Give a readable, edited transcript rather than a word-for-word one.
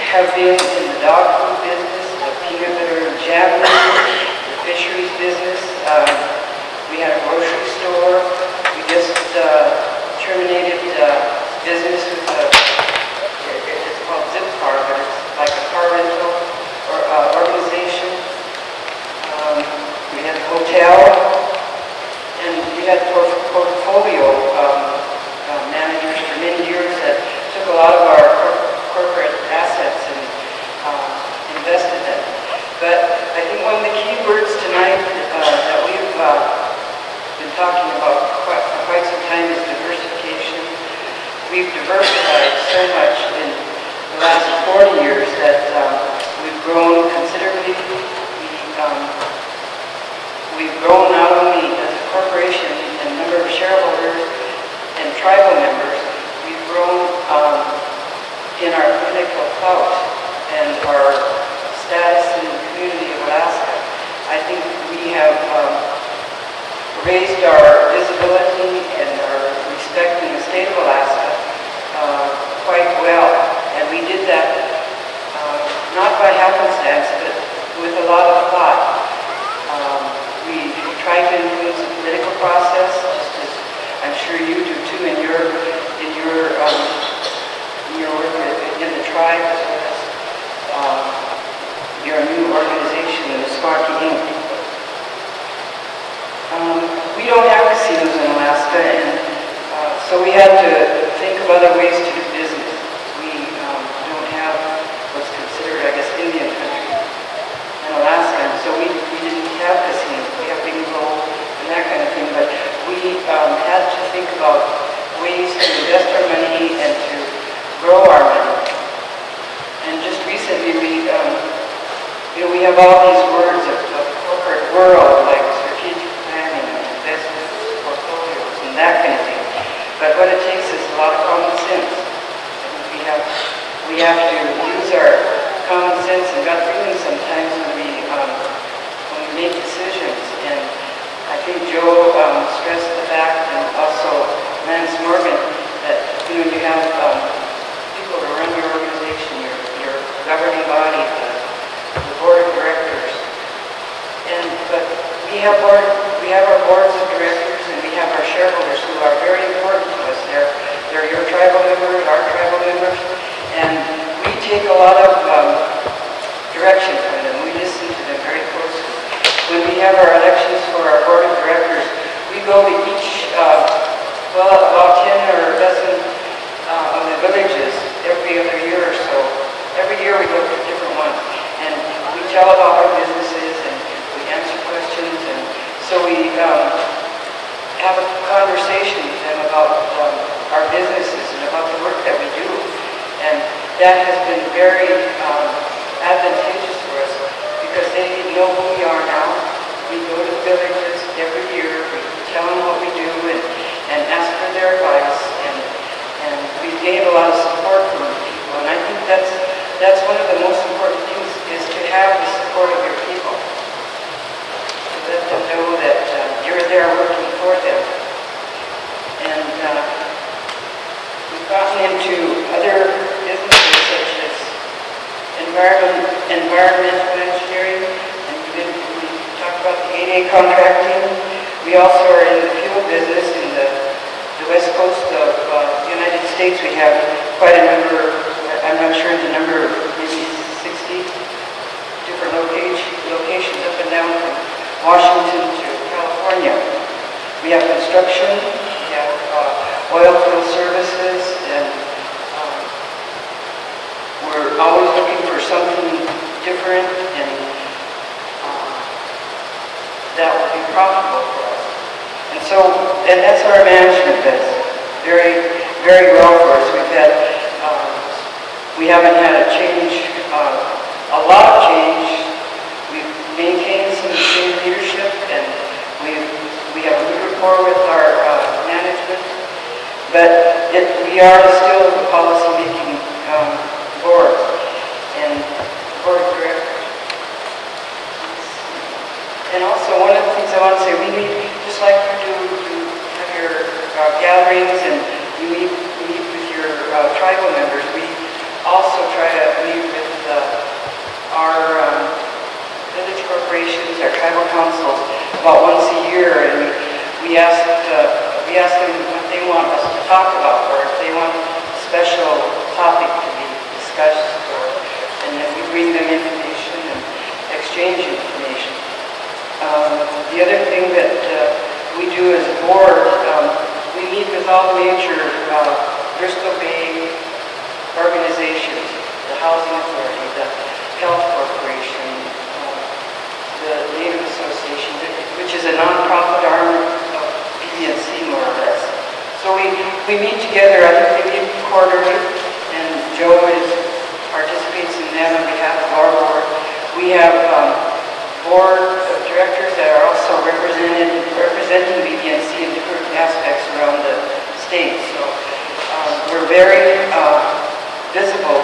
have been in the dog food business, the peanut butter and jam business, the fisheries business. We had a grocery store. We just terminated business with it's called Zip Car, but it's like a car rental or organization. We had a hotel, and we had portfolio managers for many years that took a lot of our corporate assets and invested them. But I think one of the key words tonight that we've been talking about for quite some time is diversification. We've diversified so much in the last 40 years that we've grown considerably. We've grown not only as a corporation in number of shareholders and tribal members, we've grown in our political clout and our status in the community of Alaska. I think we have raised our visibility and our respect in the state of Alaska quite well. And we did that not by happenstance, but with a lot of thought. We tried to influence the political process, just as I'm sure you do too in your work in the tribe, as well as your new organization, the Sparky Inc. We don't have casinos in Alaska, and so we had to think of other ways to do business. We don't have what's considered, I guess, Indian country in Alaska, and so we didn't have casinos. We have bingo and that kind of thing, but we had to think about ways to invest our money and to grow our money. And just recently, we have all these words of corporate world, like strategic planning, investments, portfolios, and that kind of thing. But what it takes is a lot of common sense. We have to use our common sense and gut feeling sometimes when we make decisions. And I think Joe stressed the fact, and also Lance Morgan, that you have people to run your organization, your governing body, the board of directors. But we have our boards of directors, and we have our shareholders who are very important to us. They're your tribal members, our tribal members, and we take a lot of direction from them. We listen to them very closely. When we have our elections for our board of directors, we go to each, about 10 or a dozen of the villages every other year or so. Every year we go to different ones, and we tell about our businesses, and we answer questions, and so we have a conversation with them about our businesses and about the work that we do. And that has been very advantageous for us, because they know who we are now. We go to the villages every year, we tell them what we do, and ask for their advice, and we gain a lot of support from the people. And I think that's one of the most important things, is to have the support of your people. To let them know that you're there working for them. And we've gotten into other businesses such as environmental engineering, and we talked about the 8A contracting. We also are in the fuel business in the west coast of the United States. We have quite a number, I'm not sure the number, maybe 60 different locations up and down from Washington to California. We have construction, we have oil field services, and we're always looking for something different and that will be profitable for us. And that's our management does very, very well for us. We haven't had a change, a lot of change. We've maintained some of the same leadership, and we have a good rapport with our management, but we are still the policy-making board and board of directors. And also, one of the things I want to say, we meet, just like you do, you have your gatherings, and you meet with your tribal members. We also try to meet with meet our tribal councils about once a year, and we ask them what they want us to talk about, or if they want a special topic to be discussed, and then we bring them information and exchange information. The other thing that we do as a board, we meet with all the major Bristol Bay organizations, the Housing Authority, the Health Corporation, the Native Association, which is a non-profit arm of BBNC, more or less. So we meet together. I think they meet quarterly, and Joe participates in them on behalf of our board. We have board of directors that are also representing BBNC in different aspects around the state. So we're very visible